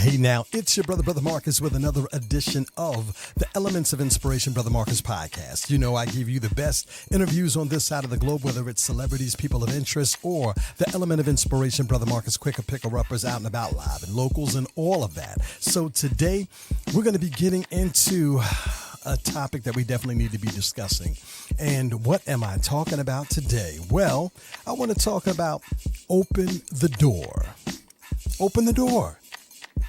Hey now, it's your Brother Marcus with another edition of the Elements of Inspiration Brother Marcus podcast. You know, I give you the best interviews on this side of the globe, whether it's celebrities, people of interest, or the Element of Inspiration Brother Marcus quicker picker-uppers out and about live and locals and all of that. So today, we're going to be getting into a topic that we definitely need to be discussing. And what am I talking about today? Well, I want to talk about open the door. Open the door.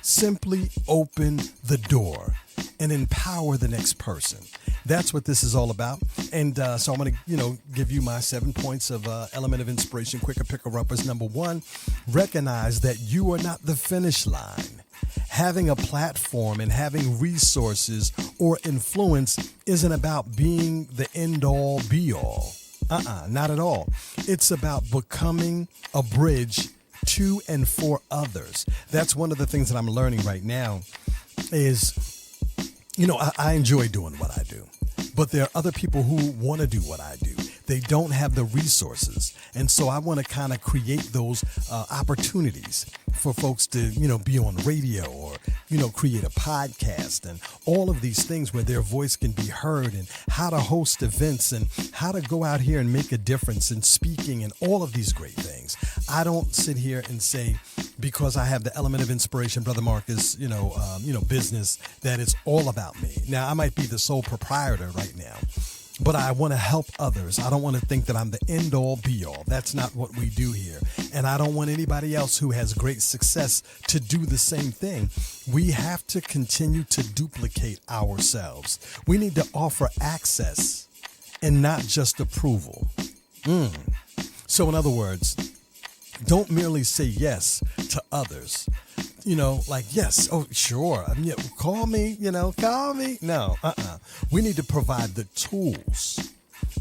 Simply open the door and empower the next person. That's what this is all about. And so I'm going to, give you my 7 points of Element of Inspiration, quicker picker-uppers. Number one, recognize that you are not the finish line. Having a platform and having resources or influence isn't about being the end-all, be-all. Not at all. It's about becoming a bridge to and for others. That's one of the things that I'm learning right now is, I enjoy doing what I do, but there are other people who want to do what I do. They don't have the resources. And so I want to kind of create those opportunities for folks to, be on radio or, create a podcast and all of these things where their voice can be heard, and how to host events and how to go out here and make a difference in speaking and all of these great things. I don't sit here and say, because I have the Element of Inspiration Brother Marcus, business, that it's all about me. Now, I might be the sole proprietor right now, but I want to help others. I don't want to think that I'm the end-all, be-all. That's not what we do here. And I don't want anybody else who has great success to do the same thing. We have to continue to duplicate ourselves. We need to offer access and not just approval. So in other words, don't merely say yes to others. Yes, oh, sure, call me, call me. No, We need to provide the tools.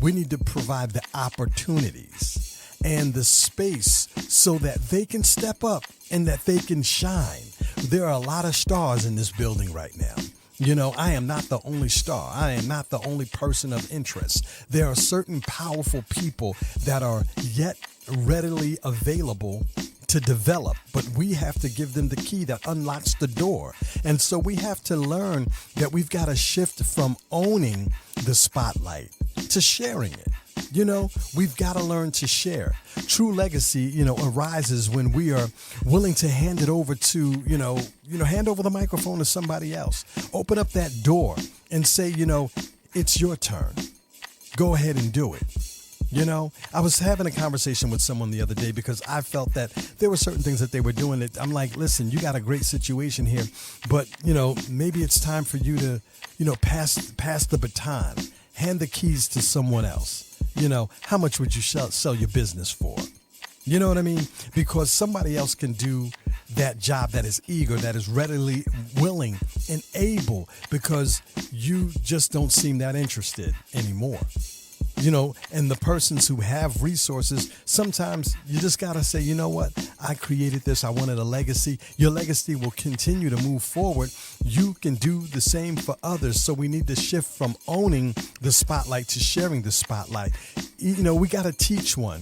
We need to provide the opportunities and the space so that they can step up and that they can shine. There are a lot of stars in this building right now. I am not the only star. I am not the only person of interest. There are certain powerful people that are yet readily available to develop, but we have to give them the key that unlocks the door. And so we have to learn that we've got to shift from owning the spotlight to sharing it. We've got to learn to share. True legacy, arises when we are willing to hand it over to, hand over the microphone to somebody else. Open up that door and say, it's your turn. Go ahead and do it. I was having a conversation with someone the other day because I felt that there were certain things that they were doing that I'm like, listen, you got a great situation here, but, maybe it's time for you to, pass the baton, hand the keys to someone else. How much would you sell your business for? You know what I mean? Because somebody else can do that job that is eager, that is readily willing and able, because you just don't seem that interested anymore. And the persons who have resources, sometimes you just got to say, you know what? I created this. I wanted a legacy. Your legacy will continue to move forward. You can do the same for others. So we need to shift from owning the spotlight to sharing the spotlight. We got to teach one.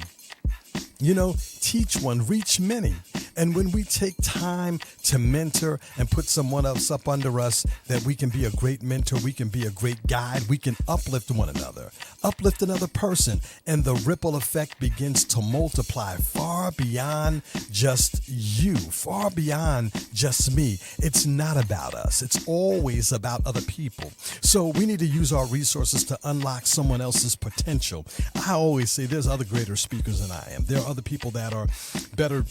Teach one, reach many. And when we take time to mentor and put someone else up under us, that we can be a great mentor, we can be a great guide, we can uplift one another, uplift another person, and the ripple effect begins to multiply far beyond just you, far beyond just me. It's not about us. It's always about other people. So we need to use our resources to unlock someone else's potential. I always say there's other greater speakers than I am. There are other people that are better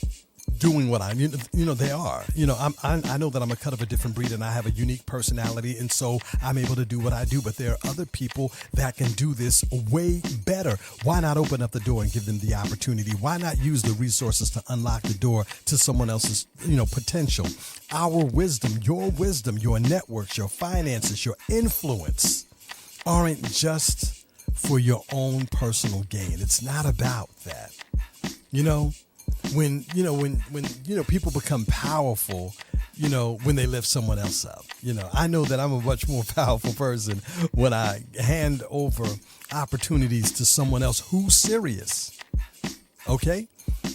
doing what they are. I know that I'm a cut of a different breed and I have a unique personality, and so I'm able to do what I do, but there are other people that can do this way better. Why not open up the door and give them the opportunity? Why not use the resources to unlock the door to someone else's, potential? Our wisdom, your networks, your finances, your influence aren't just for your own personal gain. It's not about that. When people become powerful, when they lift someone else up, I know that I'm a much more powerful person when I hand over opportunities to someone else who's serious. Okay.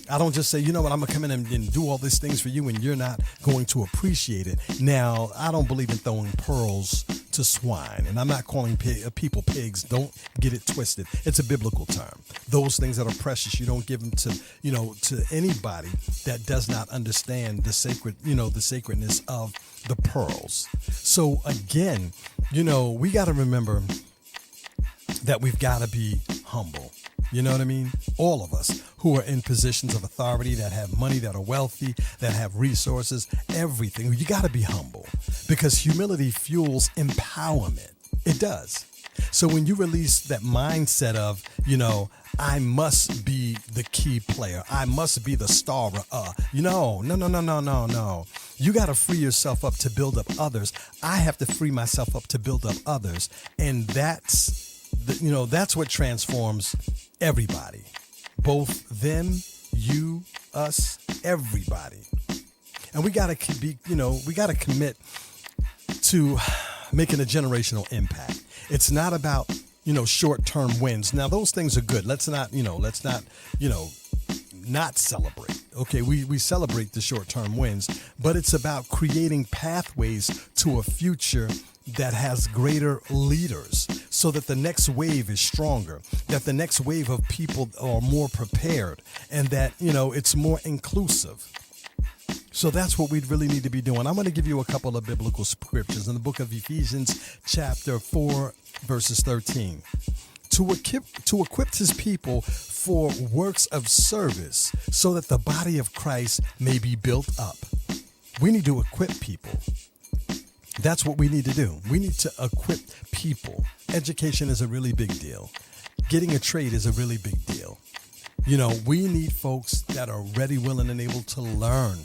I don't just say, you know what, I'm going to come in and do all these things for you and you're not going to appreciate it. Now, I don't believe in throwing pearls to swine, and I'm not calling people pigs. Don't get it twisted. It's a biblical term. Those things that are precious, you don't give them to, to anybody that does not understand the sacredness of the pearls. So again, we got to remember that we've got to be humble. You know what I mean? All of us who are in positions of authority, that have money, that are wealthy, that have resources, everything. You got to be humble, because humility fuels empowerment. It does. So when you release that mindset of, I must be the key player, I must be the star, no. You got to free yourself up to build up others. I have to free myself up to build up others. And that's what transforms everybody, both them, you, us, everybody. And we got to we got to commit to making a generational impact. It's not about, short-term wins. Now, those things are good. Let's not celebrate. Okay, we celebrate the short-term wins, but it's about creating pathways to a future that has greater leaders, so that the next wave is stronger, that the next wave of people are more prepared, and that, it's more inclusive. So that's what we really need to be doing. I'm going to give you a couple of biblical scriptures in the book of Ephesians, chapter 4, verses 13. To equip his people for works of service, so that the body of Christ may be built up. We need to equip people. That's what we need to do. We need to equip people. Education is a really big deal. Getting a trade is a really big deal. We need folks that are ready, willing, and able to learn,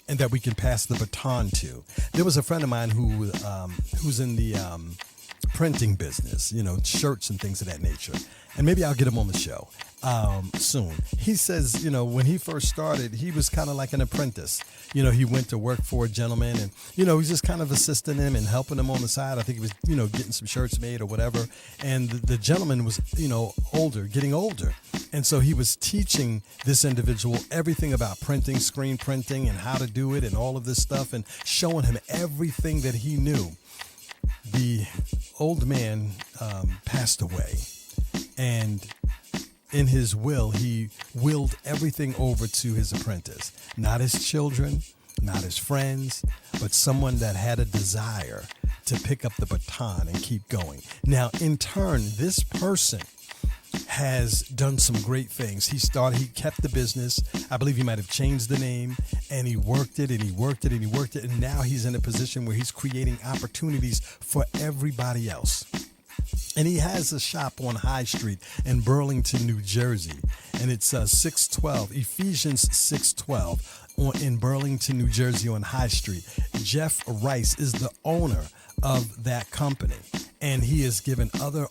and that we can pass the baton to. There was a friend of mine who's in the printing business, shirts and things of that nature. And maybe I'll get him on the show soon. He says, when he first started, he was kind of like an apprentice. He went to work for a gentleman, and, he's just kind of assisting him and helping him on the side. I think he was, getting some shirts made or whatever. And the gentleman was, getting older. And so he was teaching this individual everything about printing, screen printing, and how to do it and all of this stuff, and showing him everything that he knew. The old man passed away, and in his will, he willed everything over to his apprentice, not his children, not his friends, but someone that had a desire to pick up the baton and keep going. Now, in turn, this person has done some great things. He kept the business. I believe he might have changed the name, and he worked it and he worked it and he worked it. And now he's in a position where he's creating opportunities for everybody else. And he has a shop on High Street in Burlington, New Jersey. And it's 612, Ephesians 612 in Burlington, New Jersey on High Street. Jeff Rice is the owner of that company. And he has given other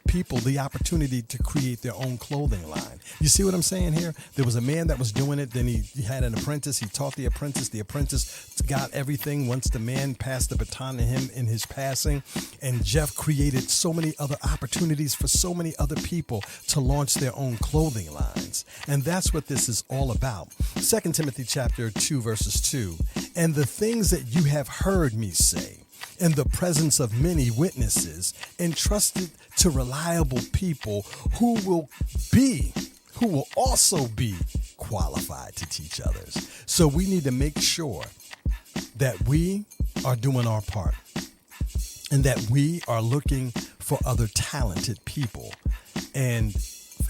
people the opportunity to create their own clothing line. You see what I'm saying here? There was a man that was doing it. Then he had an apprentice. He taught the apprentice. The apprentice got everything once the man passed the baton to him in his passing. And Jeff created so many other opportunities for so many other people to launch their own clothing lines. And that's what this is all about. 2 Timothy chapter 2, verses 2. And the things that you have heard me say in the presence of many witnesses, entrusted to reliable people who will also be qualified to teach others. So we need to make sure that we are doing our part, and that we are looking for other talented people and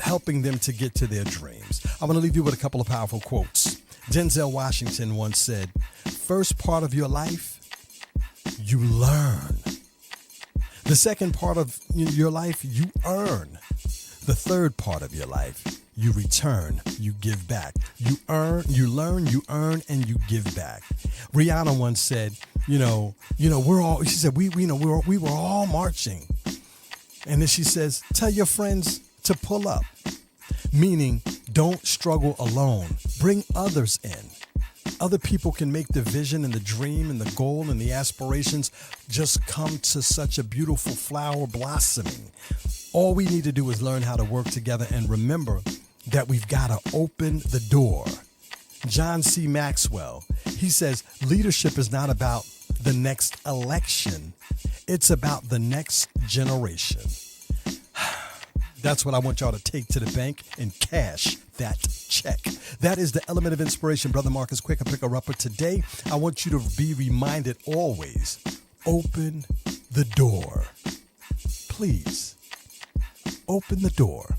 helping them to get to their dreams. I'm going to leave you with a couple of powerful quotes. Denzel Washington once said, "First part of your life, you learn. The second part of your life, you earn. The third part of your life, you return, you give back. You learn, you earn, and you give back." Rihanna once said, she said, we were all marching. And then she says, tell your friends to pull up. Meaning, don't struggle alone. Bring others in. Other people can make the vision and the dream and the goal and the aspirations just come to such a beautiful flower blossoming. All we need to do is learn how to work together and remember that we've got to open the door. John C. Maxwell, he says, leadership is not about the next election. It's about the next generation. That's what I want y'all to take to the bank and cash that check. That is the element of inspiration, Brother Marcus Quick, a picker-upper. Today, I want you to be reminded always, open the door. Please, open the door.